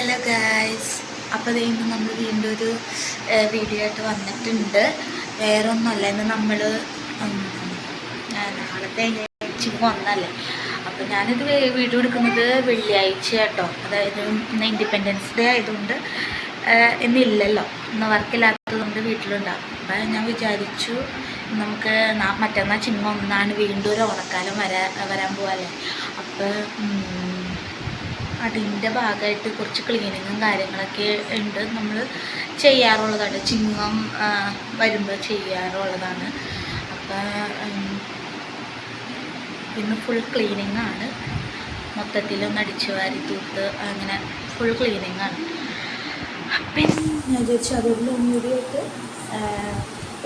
Hello guys, അപ്പോൾ ഇന്ന് നമ്മൾ വീണ്ടും ഒരു വീഡിയോ ആയിട്ട് വന്നിട്ടുണ്ട്. വേറെ ഒന്നുമല്ല, ഇന്ന് നമ്മൾ നാളത്തെ ചിങ്ങ ഒന്നല്ലേ. അപ്പോൾ ഞാനിത് വീഡിയോ എടുക്കുന്നത് വെള്ളിയാഴ്ച കേട്ടോ. അതായത് ഇന്ന് ഇൻഡിപെൻഡൻസ് ഡേ ആയതുകൊണ്ട് ഇന്നില്ലല്ലോ, ഇന്ന് വർക്കില്ലാത്തതുകൊണ്ട് വീട്ടിലുണ്ടാകും. അപ്പം ഞാൻ വിചാരിച്ചു നമുക്ക് മറ്റന്നാൾ ചിങ്ങ ഒന്നാണ്, വീണ്ടും ഒരു ഓണക്കാലം വരാൻ പോകാല്ലേ. അപ്പോൾ അതിൻ്റെ ഭാഗമായിട്ട് കുറച്ച് ക്ലീനിങ്ങും കാര്യങ്ങളൊക്കെ ഉണ്ട്, നമ്മൾ ചെയ്യാറുള്ളതാണ്. ചിങ്ങം വരുമ്പോൾ ചെയ്യാറുള്ളതാണ്. അപ്പം ഇന്ന് ഫുൾ ക്ലീനിങ്ങാണ്, മൊത്തത്തിലൊന്ന് അടിച്ചു വാരി തൂത്ത് അങ്ങനെ ഫുൾ ക്ലീനിങ്ങാണ്. അപ്പം ഞാൻ വിചാരിച്ചു അതൊരു ലോങ് വീഡിയോ ആയിട്ട്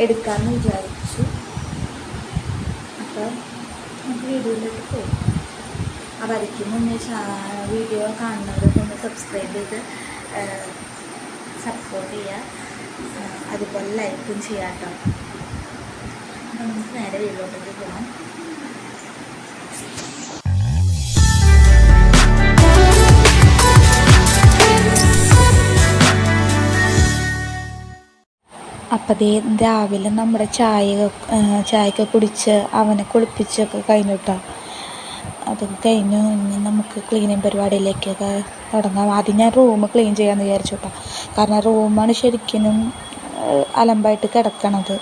എടുക്കാമെന്ന് വിചാരിച്ചു. അപ്പോൾ നമുക്ക് വീഡിയോയിലോട്ട് പോകും. ആ വരയ്ക്കുന്ന വീഡിയോ കാണുന്നവരൊക്കെ ഒന്ന് സബ്സ്ക്രൈബ് ചെയ്ത് സപ്പോർട്ട് ചെയ്യുക, അതുപോലെ ലൈക്കും ചെയ്യാം കേട്ടോ. അപ്പം നമുക്ക് നേരെ വീഡിയോയിലേക്ക് പോകാം. അപ്പം രാവിലെ നമ്മുടെ ചായയൊക്കെ കുടിച്ച് അവനെ കുളിപ്പിച്ചൊക്കെ കഴിഞ്ഞിട്ടോ. അതൊക്കെ കഴിഞ്ഞു. ഇനി നമുക്ക് ക്ലീനിങ് പരിപാടിയിലേക്കൊക്കെ തുടങ്ങാം. ആദ്യം ഞാൻ റൂം ക്ലീൻ ചെയ്യാമെന്ന് വിചാരിച്ചു കേട്ടോ. കാരണം റൂമാണ് ശരിക്കും അലമ്പായിട്ട് കിടക്കണത്.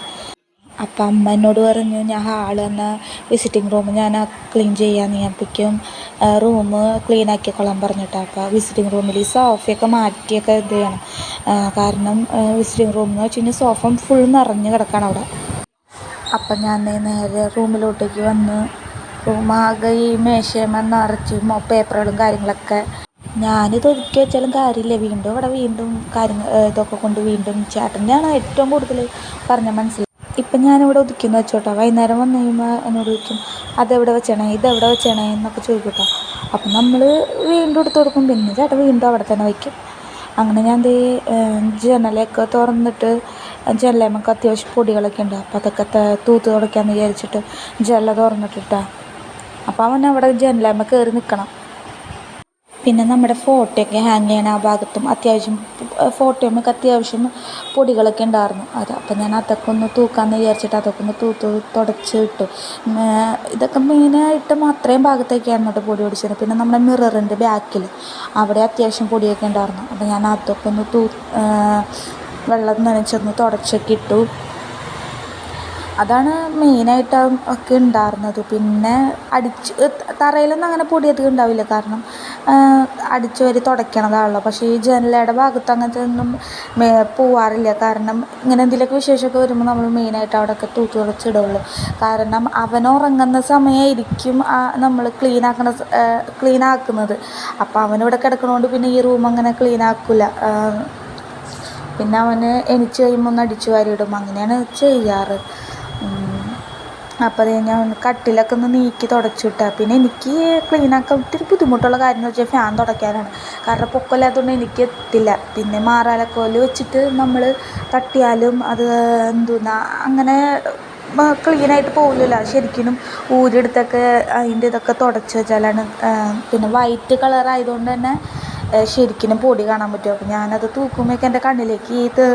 അപ്പം അമ്മ എന്നോട് പറഞ്ഞു ഞാൻ ഹാള് എന്ന വിസിറ്റിംഗ് റൂം ഞാൻ ക്ലീൻ ചെയ്യാമെന്ന്. ഞാനപ്പോഴേക്കും റൂം ക്ലീൻ ആക്കിക്കൊള്ളാൻ പറഞ്ഞിട്ടാണ്. അപ്പോൾ വിസിറ്റിംഗ് റൂമിൽ ഈ സോഫയൊക്കെ മാറ്റിയൊക്കെ ഇത് ചെയ്യണം. കാരണം വിസിറ്റിംഗ് റൂം എന്ന് വെച്ച് കഴിഞ്ഞാൽ സോഫ ഫുൾ നിറഞ്ഞ് കിടക്കണം അവിടെ. അപ്പം ഞാൻ നേരെ റൂമിലോട്ടേക്ക് വന്ന് റൂമാകെ ഈ മേശമ നിറച്ച് പേപ്പറുകളും കാര്യങ്ങളൊക്കെ ഞാനിത് ഒതുക്കി വെച്ചാലും കാര്യമില്ല. വീണ്ടും ഇതൊക്കെ കൊണ്ട് വീണ്ടും ചേട്ടൻ്റെയാണ് ഏറ്റവും കൂടുതൽ പറഞ്ഞാൽ മനസ്സിലായി. ഇപ്പം ഞാനിവിടെ ഒതുക്കിയെന്ന് വെച്ചോട്ടോ. വൈകുന്നേരം വന്നു കഴിയുമ്പോൾ എന്നോട് ചോദിക്കും അതെവിടെ വെച്ചണേ, ഇതെവിടെ വെച്ചണേ എന്നൊക്കെ ചോദിക്കട്ടോ. അപ്പം നമ്മൾ വീണ്ടും എടുത്ത് കൊടുക്കും. പിന്നെ ചേട്ടൻ വീണ്ടും അവിടെ തന്നെ വയ്ക്കും. അങ്ങനെ ഞാൻ ജനലൊക്കെ തുറന്നിട്ട് ജനലമ്മക്ക് അത്യാവശ്യം പൊടികളൊക്കെ ഉണ്ട്. അപ്പോൾ അതൊക്കെ തൂത്ത് തുടയ്ക്കാമെന്ന് വിചാരിച്ചിട്ട് ജനല തുറന്നിട്ടിട്ടാ. അപ്പോൾ അവൻ അവിടെ ജനലമ്മ കയറി നിൽക്കണം. പിന്നെ നമ്മുടെ ഫോട്ടോയൊക്കെ ഹാങ് ചെയ്യണ ആ ഭാഗത്തും ഫോട്ടോമ്മക്ക് അത്യാവശ്യം പൊടികളൊക്കെ ഉണ്ടായിരുന്നു. അപ്പം ഞാൻ അതൊക്കെ ഒന്ന് തൂക്കാമെന്ന് വിചാരിച്ചിട്ട് അതൊക്കെ ഒന്ന് തുടച്ച് ഇട്ടു. ഇതൊക്കെ മെയിനായിട്ട് അത്രയും ഭാഗത്തേക്കാണ് കേട്ടോ പൊടി പിടിച്ചത്. പിന്നെ നമ്മുടെ മിററിൻ്റെ ബാക്കിൽ അവിടെ അത്യാവശ്യം പൊടിയൊക്കെ ഉണ്ടായിരുന്നു. അപ്പം ഞാൻ അതൊക്കെ ഒന്ന് വെള്ളം നനച്ചൊന്ന് തുടച്ചൊക്കെ ഇട്ടു. അതാണ് മെയിനായിട്ട് ഒക്കെ ഉണ്ടായിരുന്നത്. പിന്നെ തറയിലൊന്നും അങ്ങനെ പൊടി അധികം ഉണ്ടാവില്ല, കാരണം അടിച്ചു വരി തുടയ്ക്കണതാണല്ലോ. പക്ഷേ ഈ ജനലയുടെ ഭാഗത്ത് അങ്ങനത്തെ ഒന്നും പോവാറില്ല. കാരണം ഇങ്ങനെ എന്തെങ്കിലുമൊക്കെ വിശേഷമൊക്കെ വരുമ്പോൾ നമ്മൾ മെയിനായിട്ട് അവിടെയൊക്കെ തൂത്ത് തുടച്ചിടുള്ളൂ. കാരണം അവനുറങ്ങുന്ന സമയമായിരിക്കും നമ്മൾ ക്ലീൻ ആക്കുന്നത്. അപ്പോൾ അവനിവിടെ കിടക്കണോണ്ട് പിന്നെ ഈ റൂം അങ്ങനെ ക്ലീൻ ആക്കില്ല. പിന്നെ അവന് എണിച്ച് കഴിയുമ്പോൾ ഒന്ന് അടിച്ചു വാരി ഇടും. അങ്ങനെയാണ് ചെയ്യാറ്. അപ്പോൾ ഞാൻ കട്ടിലൊക്കെ ഒന്ന് നീക്കി തുടച്ചിട്ടാണ്. പിന്നെ എനിക്ക് ക്ലീനാക്കാൻ ഒത്തിരി ബുദ്ധിമുട്ടുള്ള കാര്യം എന്ന് വെച്ചാൽ ഫാൻ തുടയ്ക്കാനാണ്. കാരണം പൊക്കമില്ലാത്തതുകൊണ്ട് എനിക്ക് എത്തില്ല. പിന്നെ മാറാലക്കോല് വെച്ചിട്ട് നമ്മൾ തട്ടിയാലും അത് അങ്ങനെ ക്ലീനായിട്ട് പോകില്ലല്ലോ. ശരിക്കും ഊരെടുത്തൊക്കെ അതിൻ്റെ ഇതൊക്കെ തുടച്ച് വെച്ചാലാണ്. പിന്നെ വൈറ്റ് കളറായതുകൊണ്ട് തന്നെ ശരിക്കും പൊടി കാണാൻ പറ്റും. അപ്പോൾ ഞാനത് തൂക്കുമ്പോഴേക്കും എൻ്റെ കണ്ണിലേക്ക്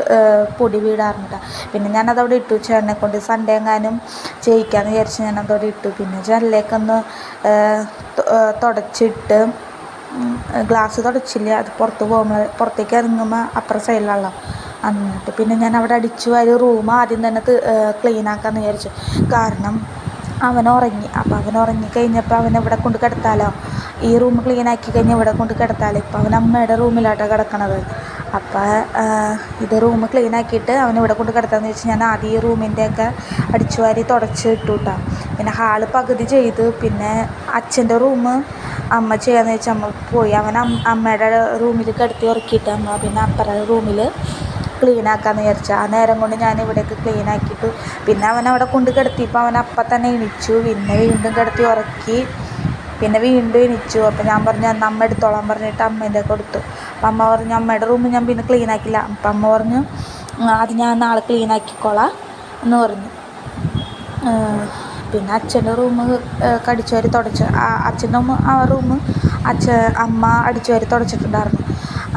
പൊടി വീടാറുണ്ട്. പിന്നെ ഞാനതവിടെ ഇട്ടു. ചേട്ടനെ കൊണ്ട് സൺഡേ എങ്ങാനും ചെയ്യിക്കാമെന്ന് വിചാരിച്ച് ഞാനതവിടെ ഇട്ടു. പിന്നെ ജനലേക്കൊന്ന് തുടച്ചിട്ട് ഗ്ലാസ് തുടച്ചില്ല, അത് പുറത്തേക്ക് ഇറങ്ങുമ്പോൾ അപ്പുറ സൈഡിലുള്ള എന്നിട്ട് പിന്നെ ഞാൻ അവിടെ അടിച്ചു വാരി റൂം ആദ്യം തന്നെ ക്ലീനാക്കാമെന്ന് വിചാരിച്ചു. കാരണം അവനുറങ്ങി. അപ്പോൾ അവനുറങ്ങിക്കഴിഞ്ഞപ്പോൾ അവനെവിടെ കൊണ്ട് കിടത്താലോ. ഈ റൂം ക്ലീനാക്കി കഴിഞ്ഞാൽ ഇവിടെ കൊണ്ട് കിടത്താലോ. ഇപ്പോൾ അവൻ അമ്മയുടെ റൂമിലായിട്ടാണ് കിടക്കണത്. അപ്പോൾ ഇത് റൂം ക്ലീനാക്കിയിട്ട് അവനിവിടെ കൊണ്ട് കിടത്താമെന്ന് വെച്ച് ഞാൻ ആദ്യം ഈ റൂമിൻ്റെയൊക്കെ അടിച്ചു വാരി തുടച്ച് ഇട്ടുട്ടാ. പിന്നെ ഹാള് പകുതി ചെയ്ത്. പിന്നെ അച്ഛൻ്റെ റൂം അമ്മ ചെയ്യാമെന്ന് വെച്ചാൽ അമ്മ പോയി. അവൻ അമ്മയുടെ റൂമിൽ കിടത്തി ഉറക്കിയിട്ട് അമ്മ പിന്നെ അപ്പുറത്തെ റൂമിൽ ക്ലീനാക്കാമെന്ന് വിചാരിച്ചാൽ ആ നേരം കൊണ്ട് ഞാൻ ഇവിടേക്ക് ക്ലീനാക്കിയിട്ടു. പിന്നെ അവനവിടെ കൊണ്ട് കിടത്തിയപ്പോൾ അവൻ അപ്പം തന്നെ എണിച്ചു. പിന്നെ വീണ്ടും കിടത്തി ഉറക്കി. പിന്നെ വീണ്ടും എണിച്ചു. അപ്പോൾ ഞാൻ പറഞ്ഞു എന്നാൽ അമ്മ എടുത്തോളാൻ പറഞ്ഞിട്ട് അമ്മേൻ്റെ കൊടുത്തു. അപ്പം അമ്മ പറഞ്ഞു അമ്മയുടെ റൂം ഞാൻ പിന്നെ ക്ലീനാക്കില്ല. അപ്പം അമ്മ പറഞ്ഞു അത് ഞാൻ നാളെ ക്ലീനാക്കിക്കോളാം എന്ന് പറഞ്ഞു. പിന്നെ അച്ഛൻ്റെ റൂം അടിച്ചു വാരി തുടച്ച് അച്ഛൻ്റെ റൂം അമ്മ അടിച്ചു വാരി തുടച്ചിട്ടുണ്ടായിരുന്നു.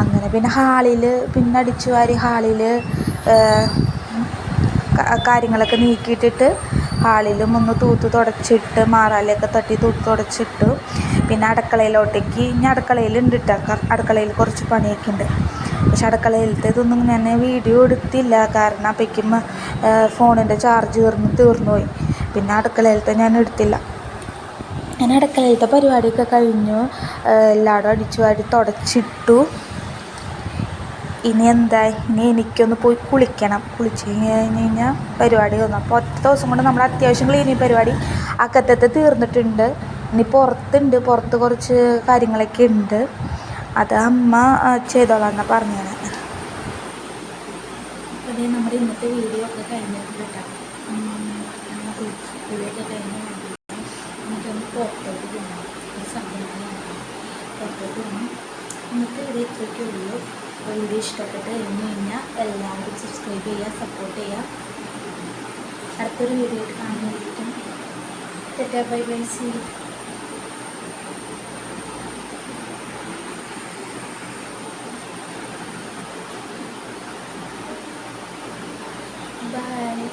അങ്ങനെ പിന്നെ ഹാളിൽ പിന്നെ അടിച്ചു വാരി ഹാളിൽ കാര്യങ്ങളൊക്കെ നീക്കിയിട്ടിട്ട് ഹാളിലും ഒന്ന് തൂത്ത് തുടച്ചിട്ട് മാറാലയൊക്കെ തട്ടി തൂത്ത് തുടച്ചിട്ടു. പിന്നെ അടുക്കളയിലോട്ടേക്ക് ഇനി അടുക്കളയിലുണ്ട് കേട്ടോ, അടുക്കളയിൽ കുറച്ച് പണിയൊക്കെ ഉണ്ട്. പക്ഷെ അടുക്കളയിലത്തേതൊന്നും ഞാൻ വീഡിയോ എടുത്തില്ല, കാരണം അപ്പോഴേക്കും ഫോണിൻ്റെ ചാർജ് തീർന്നു പോയി. പിന്നെ അടുക്കളയിലത്തെ ഞാൻ എടുത്തില്ല. ഞാൻ അടുക്കളയിലത്തെ പരിപാടിയൊക്കെ കഴിഞ്ഞു, എല്ലായിടും അടിച്ചു വാരി തുടച്ചിട്ടു. ഇനി എനിക്കൊന്ന് പോയി കുളിക്കണം. കുളിച്ച് കഴിഞ്ഞ് കഴിഞ്ഞാൽ പരിപാടി തോന്നും. അപ്പോൾ ഒറ്റ ദിവസം കൊണ്ട് നമ്മൾ അത്യാവശ്യം ക്ലീനിങ് പരിപാടി അകത്തത്തെ തീർന്നിട്ടുണ്ട്. ഇനി പുറത്ത് കുറച്ച് കാര്യങ്ങളൊക്കെ ഉണ്ട്, അത് അമ്മ ചെയ്തോളാം എന്നാണ് പറഞ്ഞത്. അതേ നമ്മുടെ ഇന്നത്തെ വീഡിയോ ഒക്കെ കഴിഞ്ഞിട്ടുണ്ട് കേട്ടോ. കുളിയൊക്കെ കഴിഞ്ഞ് നമുക്കൊന്ന് പുറത്തോട്ട് പോകണം, ഒരു സംഭവമാണ് പുറത്തോട്ട് പോകണം. നമുക്ക് ഇവിടെ ഇത്രയൊക്കെ ഉള്ളൂ. വീഡിയോ ഇഷ്ടപ്പെട്ട് കഴിഞ്ഞ് കഴിഞ്ഞാൽ എല്ലാവരും സബ്സ്ക്രൈബ് ചെയ്യുക, സപ്പോർട്ട് ചെയ്യുക. അടുത്തൊരു വീഡിയോ ആയിട്ട് കാണുന്നതായിരിക്കും. Bye bye, see you. Bye.